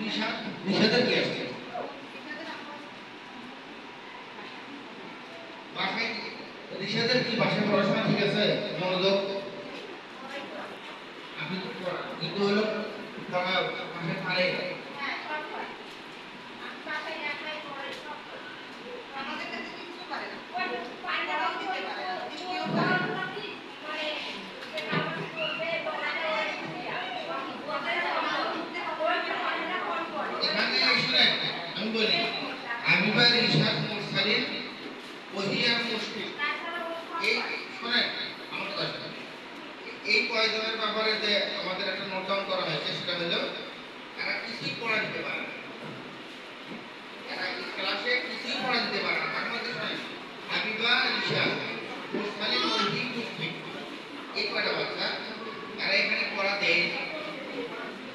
নিষেধের কি আসছে বাসায় নিষেধের কি বাসায় পড়াশোনা ঠিক আছে মনোযোগ আপনি কিন্তু হলো বাসায় পারে আমি বলি আমি বা রিশাদ মুরসালিন ওহিয়া মুশফিক এই শুনেন আমার কথা এই কয়জনের ব্যাপারে যে আমাদের একটা নোট ডাউন করা হয়েছে সেটা হলো এরা কিছুই পড়া দিতে পারে না এরা ক্লাসে কিছুই পড়া দিতে পারে না তার মধ্যে শুনেন হাবিবা রিশাদ মুরসালিন ওহি মুশফিক এই কয়টা বাচ্চা এরা এখানে পড়া দেয়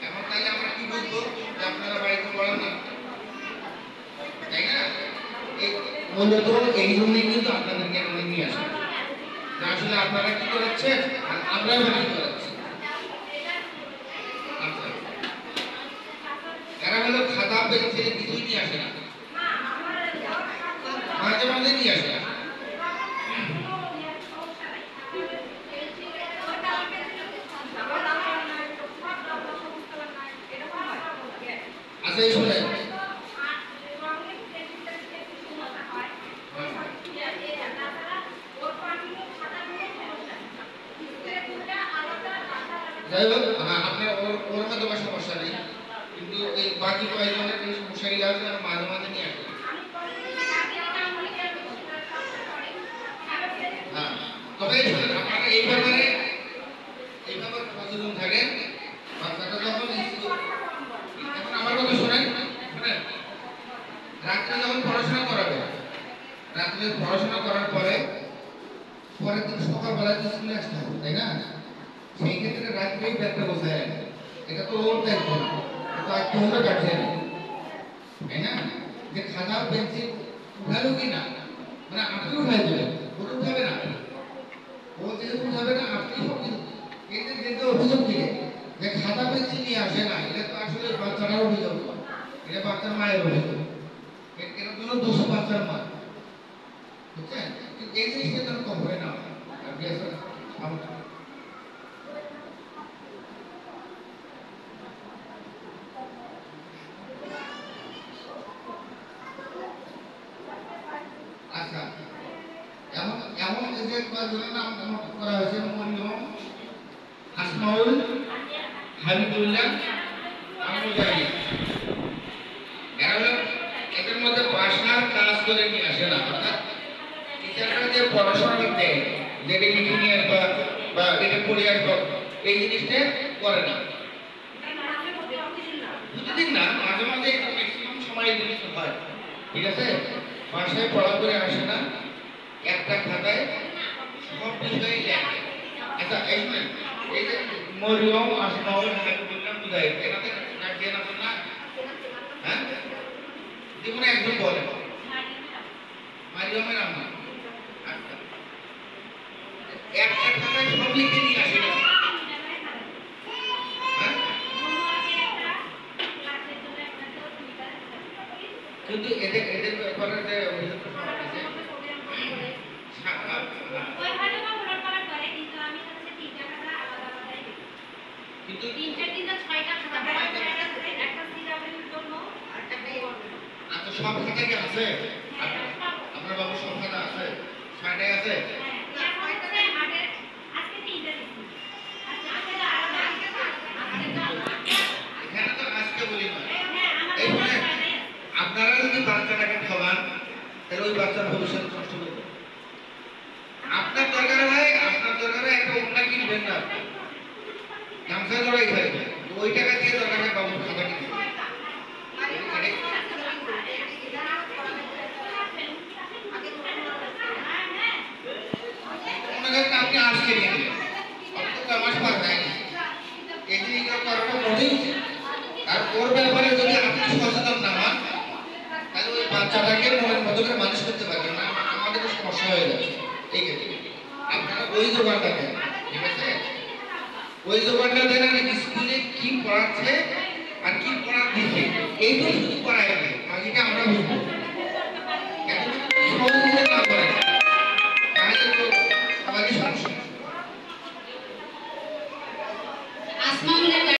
এখন তাহলে আমরা কি বলবো যে আপনারা বাড়িতে পড়ান না তাই না মূলত এই জন্যই কিন্তু আপনাদেরকে এখানে নিয়ে আসা আসলে আপনারা কি করাচ্ছেন আর আমরাও কি করাচ্ছি এরা হলো খাতা পেন্সিল কিছুই নিয়ে আসে না মাঝে মাঝে নিয়ে আসে না আচ্ছা এই শুনেন যাই হোক আপনার ওর মধ্যে সমস্যা নেই কিন্তু এই বাকি কয়েকজনের এই সমস্যাগুলি আছে মাঝে মাঝে নিয়ে আসবে হ্যাঁ তবে আপনারা এই ব্যাপারে সচেতন থাকেন বাচ্চাটা যখন এখন আমার কথা শোনেন রাত্রে যখন পড়াশোনা করাবে রাত্রে পড়াশোনা করার পরের দিন সকালবেলা স্কুলে আসতে হবে তাই না সেই ক্ষেত্রে রাত্রেই ব্যাগটা বসায় রাখে এটা তো ওর দায়িত্ব না তো একটু হলো গার্জিয়ান তাই না যে খাতা পেন্সিল উঠালো কি না মানে আপনি উঠাই দেবেন ওটা উঠাবে না ও যেহেতু উঠাবে না আপনি সব কিছু এদের যেতে অভিযোগ দিলে যে খাতা পেন্সিল নিয়ে আসে না এটা তো আসলে বাচ্চাটার অভিযোগ এটা বাচ্চার মায়ের অভিযোগ এটার জন্য দোষ বাচ্চার মা বুঝছেন এই জিনিসটা যেন কম হয় না আচ্ছা এমন এমন যে কয়েকজনের নাম করা হয়েছে মরিয়ম আসমাউল হাবিবুল্লাহ মুজাহিদ এরা এদের মধ্যে বাসার কাজ করে নিয়ে আসে না অর্থাৎ টিচাররা যে পড়াশোনা করতে যেটা লিখে নিয়ে আসবা বা এটা পড়ে আসবা এই জিনিসটা করে না প্রতিদিন না মাঝে মাঝে ম্যাক্সিমাম সময় এই জিনিসটা হয় ঠিক আছে বাসায় পড়া করে আসে না একটা খাতায় সব বিষয়ে লেখে আচ্ছা এই শুনেন এই যে মরিয়ম আসমাউল হাবিবুল্লাহ মুজাহিদ এনাদের গার্জিয়ান আছেন না হ্যাঁ জীবনে একজন বলে মারিয়মের আম্মা আচ্ছা একটা খাতায় সব লিখে নিয়ে আসে না কিন্তু এদের ব্যাপারে যে কিন্তু আচ্ছা সব খাতা কি আছে আপনার বাবু সব খাতা আছে 6টাই আছে এখানে তো আজকে বলি না আপনারা যদি বাচ্চাটাকে খাওয়ান তাহলে ওই বাচ্চার ভবিষ্যৎ নষ্ট করবে আপনার দরকার হয় একটা ওটা কিনবেন না গামছা জড়াই থাকবে ওই টাকা দিয়ে দরকার হয় বাবুর খাতা কিনবে আপনি আজকে নিয়ে নেবেন মাস পার হয়নি এই জিনিসটা করাটা মোটেই উচিত আর ওর ব্যাপারে যদি আপনি সচেতন না হন তাহলে ওই বাচ্চাটাকে মনের মতো করে মানুষ করতে পারবেন না আমাদের সমস্যা হয়ে যাচ্ছে এই ক্ষেত্রে আপনারা ওই জোগাড়টা দেন ঠিক আছে ওই জোগাড়টা দেন আর স্কুলে কি পড়াচ্ছে আর কি পড়ার দিচ্ছে এইটা শুধু করাই হবে বাকিটা আমরা বুঝবো এতটুকু সহযোগিতা না করে তাহলে তো সবারই সমস্যা আসমাউল্লাহ